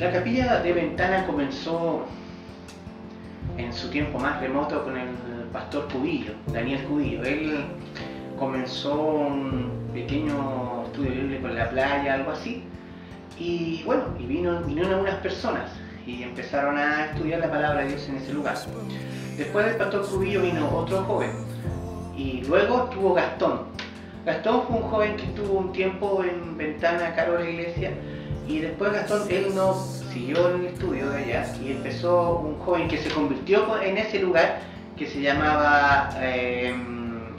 La capilla de Ventana comenzó en su tiempo más remoto con el pastor Cubillo, Daniel Cubillo. Él comenzó un pequeño estudio bíblico en la playa, algo así, y bueno, vinieron unas personas y empezaron a estudiar la palabra de Dios en ese lugar. Después del pastor Cubillo vino otro joven, y luego estuvo Gastón. Gastón fue un joven que estuvo un tiempo en Ventana, a cargo de la iglesia, y después Gastón, él no siguió en el estudio de allá, y empezó un joven que se convirtió en ese lugar, que se llamaba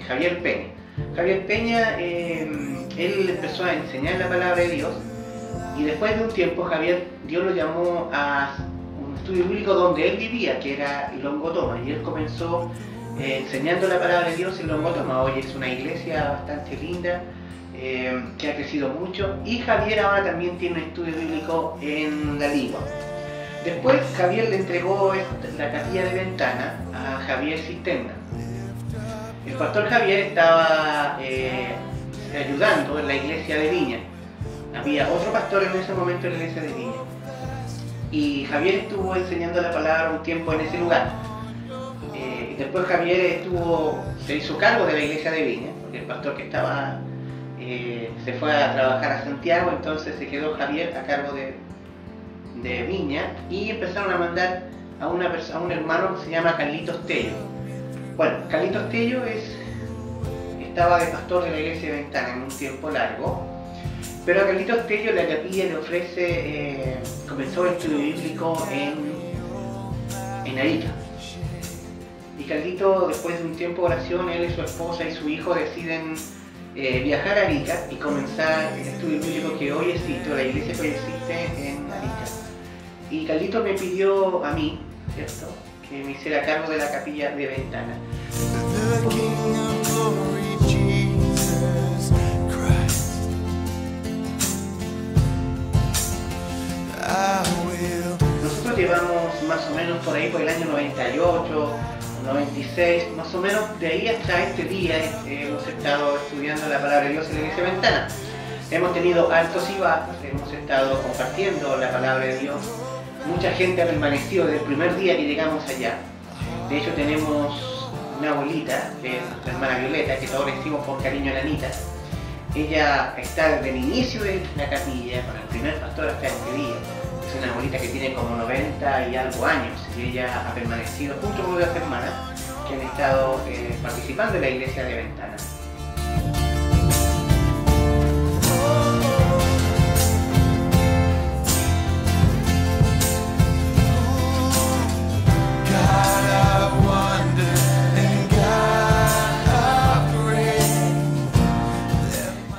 Javier Peña. Javier Peña, él empezó a enseñar la palabra de Dios, y después de un tiempo Dios lo llamó a un estudio bíblico donde él vivía, que era Longotoma, y él comenzó enseñando la palabra de Dios en Longotoma. Hoy es una iglesia bastante linda, que ha crecido mucho, y Javier ahora también tiene un estudio bíblico en La Ligua. Después Javier le entregó la capilla de Ventana a Javier Cisterna. El pastor Javier estaba ayudando en la iglesia de Viña. Había otro pastor en ese momento en la iglesia de Viña, y Javier estuvo enseñando la palabra un tiempo en ese lugar. Después Javier se hizo cargo de la iglesia de Viña, porque el pastor que estaba se fue a trabajar a Santiago, entonces se quedó Javier a cargo de Viña, y empezaron a mandar a un hermano que se llama Carlitos Tello. Bueno, Carlitos Tello estaba de pastor de la iglesia de Ventana en un tiempo largo, pero a Carlitos Tello la capilla le ofrece, comenzó el estudio bíblico en Arica. Y Carlito, después de un tiempo de oración, él y su esposa y su hijo deciden viajar a Arica y comenzar el estudio bíblico que hoy existe, la iglesia que hoy existe en Arica. Y Carlito me pidió a mí, ¿cierto?, que me hiciera cargo de la capilla de Ventana. Nosotros llevamos más o menos por ahí por el año 98, 96, más o menos de ahí hasta este día hemos estado estudiando la palabra de Dios en la iglesia de Ventana. Hemos tenido altos y bajos, hemos estado compartiendo la palabra de Dios. Mucha gente ha permanecido desde el primer día que llegamos allá. De hecho tenemos una abuelita, que es nuestra hermana Violeta, que todos le decimos por cariño a Anita. Ella está desde el inicio de la capilla, con el primer pastor hasta este día. Es una abuelita que tiene como 90 y algo años, y ella ha permanecido junto con otras hermanas que han estado participando en la iglesia de Ventana.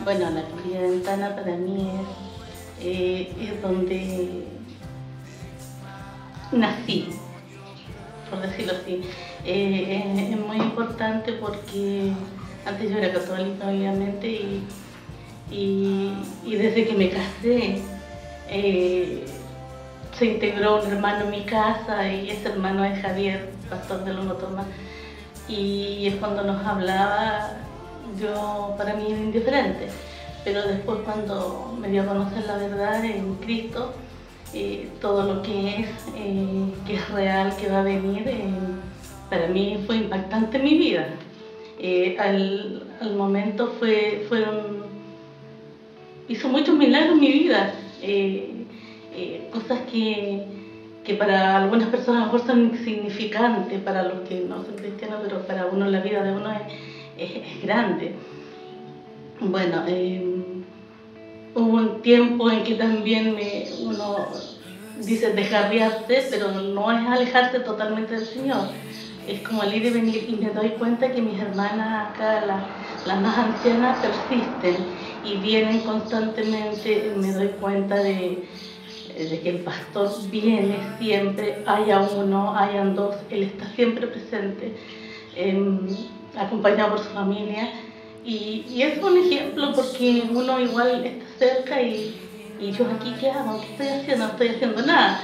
Bueno, la capilla de Ventana para mí es donde nací, por decirlo así. Es muy importante porque antes yo era católica, obviamente, y desde que me casé se integró un hermano en mi casa, y ese hermano es Javier, pastor de Longotoma, y es cuando nos hablaba. Para mí era indiferente, pero después cuando me dio a conocer la verdad en Cristo, todo lo que es real, que va a venir, para mí fue impactante en mi vida. Al momento hizo muchos milagros en mi vida, cosas que para algunas personas a lo mejor son insignificantes, para los que no son cristianos, pero para uno la vida de uno es grande. Bueno, hubo un tiempo en que también uno dice descarriarse, pero no es alejarse totalmente del Señor. Es como el ir y venir, y me doy cuenta que mis hermanas acá, las más ancianas, persisten y vienen constantemente. Me doy cuenta de que el pastor viene siempre, haya uno, hayan dos, él está siempre presente, acompañado por su familia, y es un ejemplo porque uno igual está cerca y yo aquí, ¿qué hago? ¿Qué estoy haciendo? No estoy haciendo nada.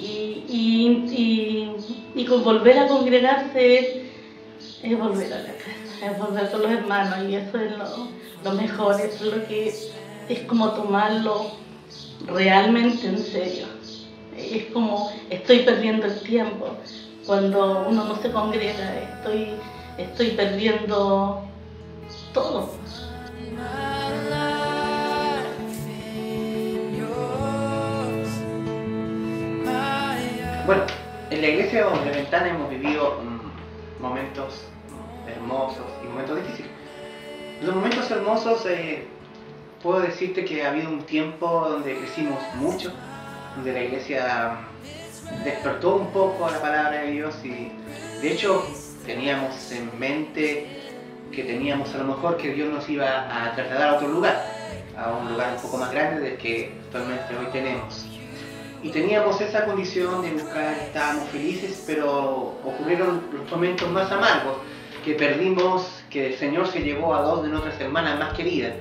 Y con volver a congregarse es volver a la casa, es volver con los hermanos, y eso es lo mejor, eso es lo que es como tomarlo realmente en serio. es como estoy perdiendo el tiempo. Cuando uno no se congrega, estoy perdiendo todo. Bueno, en la iglesia de Ventana hemos vivido momentos hermosos y momentos difíciles. Los momentos hermosos, puedo decirte que ha habido un tiempo donde crecimos mucho, donde la iglesia despertó un poco a la palabra de Dios y de hecho teníamos en mente que teníamos a lo mejor que Dios nos iba a trasladar a otro lugar, a un lugar un poco más grande del que actualmente hoy tenemos. Y teníamos esa condición de buscar, estábamos felices, pero ocurrieron los momentos más amargos, que perdimos, que el Señor se llevó a dos de nuestras hermanas más queridas.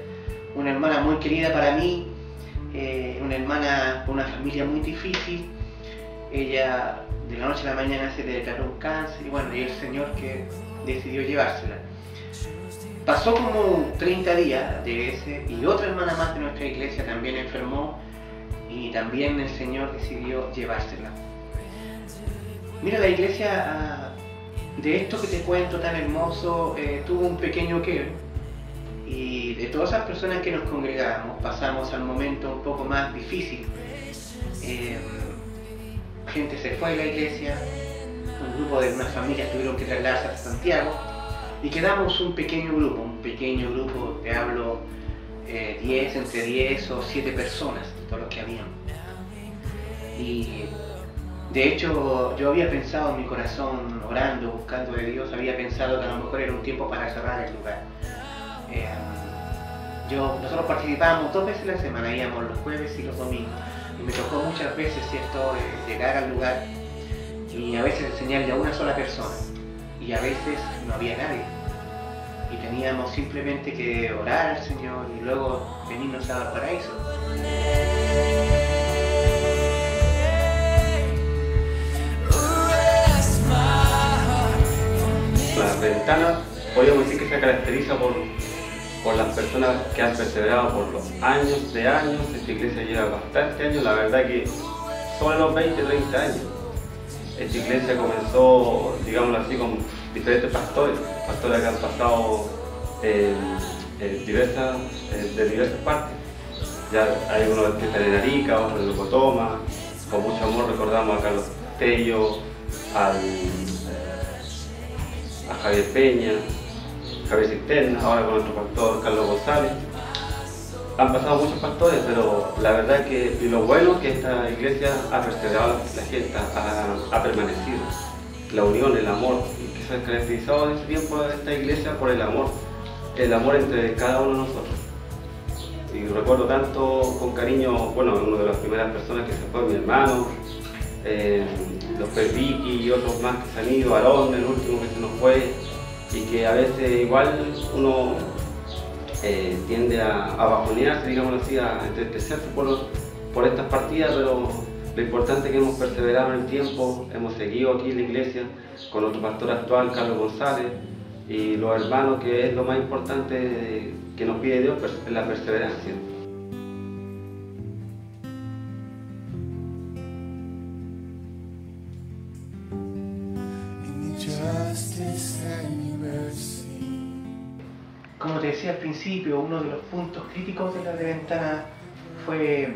Una hermana muy querida para mí, una hermana con una familia muy difícil. Ella de la noche a la mañana se le declaró un cáncer y bueno, y el Señor que decidió llevársela. Pasó como 30 días de ese y otra hermana más de nuestra iglesia también enfermó y también el Señor decidió llevársela. Mira, la iglesia, de esto que te cuento tan hermoso, tuvo un pequeño quiebre y de todas esas personas que nos congregamos pasamos al momento un poco más difícil. Gente se fue de la iglesia, un grupo de unas familias tuvieron que trasladarse a Santiago y quedamos un pequeño grupo, te hablo entre 10 o 7 personas, todos los que habían. Y de hecho yo había pensado en mi corazón, orando, buscando de Dios, había pensado que a lo mejor era un tiempo para cerrar el lugar. Nosotros participábamos 2 veces a la semana, íbamos los jueves y los domingos. Y me tocó muchas veces, ¿cierto?, llegar al lugar y a veces enseñarle a una sola persona y a veces no había nadie y teníamos simplemente que orar al Señor y luego venirnos a Valparaíso. Las Ventanas, podríamos decir que se caracteriza por las personas que han perseverado por los años de años. Esta iglesia lleva bastantes años, la verdad que son los 20, 30 años. Esta iglesia comenzó, digámoslo así, con diferentes pastores que han pasado de diversas partes. Ya hay unos que están en Arica, otros en Locotoma. Con mucho amor recordamos a Carlos Tello, a Javier Peña, Javier Cisterna, ahora con nuestro pastor Carlos González. Han pasado muchos pastores, pero la verdad que lo bueno es que esta iglesia ha perseverado, la gente ha permanecido. La unión, el amor, y que se ha caracterizado en ese tiempo de esta iglesia por el amor entre cada uno de nosotros. Y recuerdo tanto con cariño, bueno, una de las primeras personas que se fue, mi hermano, los Vicky y otros más que se han ido, Aarón, el último que se nos fue, y que a veces igual uno tiende a bajonearse, digamos así, a entristecerse por estas partidas, pero lo importante es que hemos perseverado en el tiempo, hemos seguido aquí en la iglesia con nuestro pastor actual, Carlos González, y los hermanos, que es lo más importante que nos pide Dios, es la perseverancia. Como te decía al principio, uno de los puntos críticos de la de Ventana fue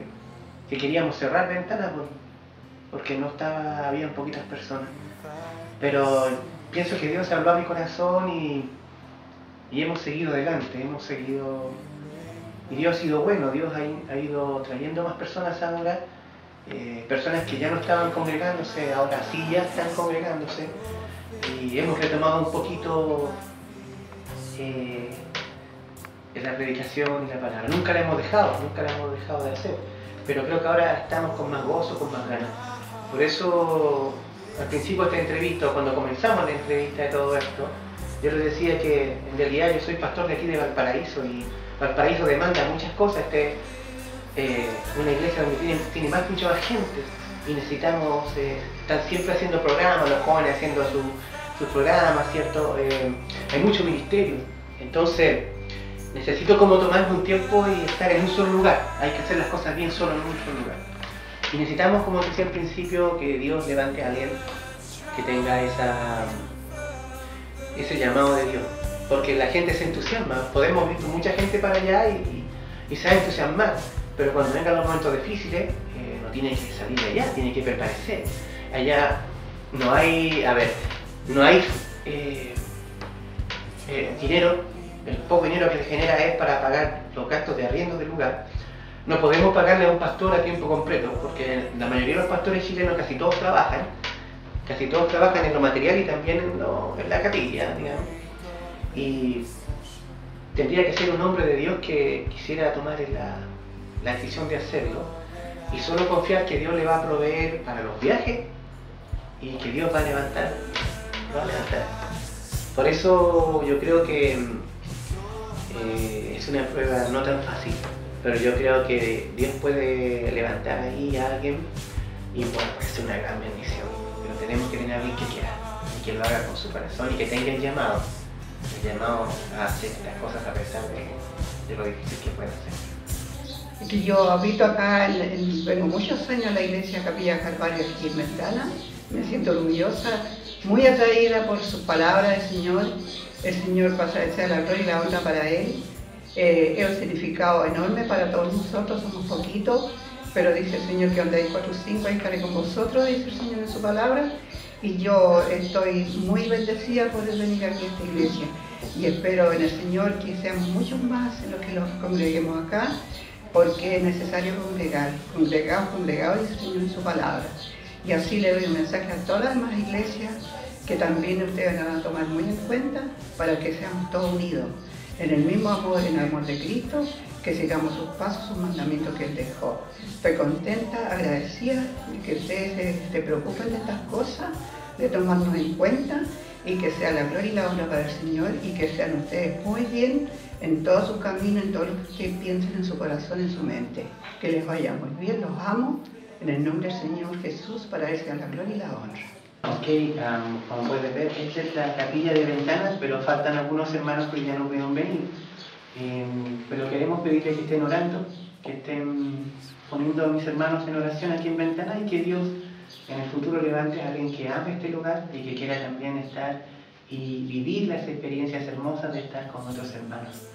que queríamos cerrar Ventana porque habían poquitas personas. Pero pienso que Dios habló a mi corazón y hemos seguido adelante, y Dios ha sido bueno. Dios ha ido trayendo más personas ahora, personas que ya no estaban congregándose, ahora sí ya están congregándose, y hemos retomado un poquito la predicación y la palabra. Nunca la hemos dejado de hacer, pero creo que ahora estamos con más gozo, con más ganas. Por eso al principio de esta entrevista, cuando comenzamos la entrevista de todo esto, yo les decía que en realidad yo soy pastor de aquí de Valparaíso y Valparaíso demanda muchas cosas. Una iglesia donde tiene más mucha más gente y necesitamos, están siempre haciendo programas, los jóvenes haciendo sus programas, ¿cierto? Hay mucho ministerio, entonces necesito como tomarme un tiempo y estar en un solo lugar. Hay que hacer las cosas bien solo en un solo lugar. Y necesitamos, como decía al principio, que Dios levante a alguien que tenga ese llamado de Dios. Porque la gente se entusiasma. Podemos ir con mucha gente para allá y se va a entusiasmar. Pero cuando vengan los momentos difíciles, no tiene que salir de allá, tiene que permanecer. Allá no hay, dinero. El poco dinero que se genera es para pagar los gastos de arriendo del lugar. No podemos pagarle a un pastor a tiempo completo, porque la mayoría de los pastores chilenos casi todos trabajan en lo material y también en la capilla, digamos. Y tendría que ser un hombre de Dios que quisiera tomar la decisión de hacerlo y solo confiar que Dios le va a proveer para los viajes y que Dios va a levantar. Por eso yo creo que es una prueba no tan fácil, pero yo creo que Dios puede levantar ahí a alguien y bueno, puede ser una gran bendición. Pero tenemos que tener a alguien que quiera y que lo haga con su corazón y que tenga el llamado a hacer las cosas a pesar de lo difícil que pueda ser. Yo habito acá, vengo muchos años a la iglesia Capilla Calvario aquí en Ventana, me siento orgullosa, muy atraída por su palabra del Señor. El Señor pasa a ser la gloria y la honra para Él. Es un significado enorme para todos nosotros, somos poquitos, pero dice el Señor que donde hay 4 o 5 estaré con vosotros, dice el Señor en su palabra. Y yo estoy muy bendecida por venir aquí a esta iglesia y espero en el Señor que seamos muchos más en los que los congreguemos acá, porque es necesario congregados, dice el Señor en su palabra. Y así le doy un mensaje a todas las demás iglesias que también ustedes van a tomar muy en cuenta para que seamos todos unidos en el mismo amor, en el amor de Cristo, que sigamos sus pasos, sus mandamientos que Él dejó. Estoy contenta, agradecida de que ustedes se preocupen de estas cosas, de tomarnos en cuenta y que sea la gloria y la honra para el Señor y que sean ustedes muy bien en todo su camino, en todo lo que ustedes piensen en su corazón, en su mente. Que les vaya muy bien, los amo, en el nombre del Señor Jesús, para Él sea la gloria y la honra. Ok, como puedes ver, esta es la capilla de Ventanas, pero faltan algunos hermanos que ya no pudieron venir. Pero queremos pedirles que estén orando, que estén poniendo a mis hermanos en oración aquí en Ventanas y que Dios en el futuro levante a alguien que ame este lugar y que quiera también estar y vivir las experiencias hermosas de estar con otros hermanos.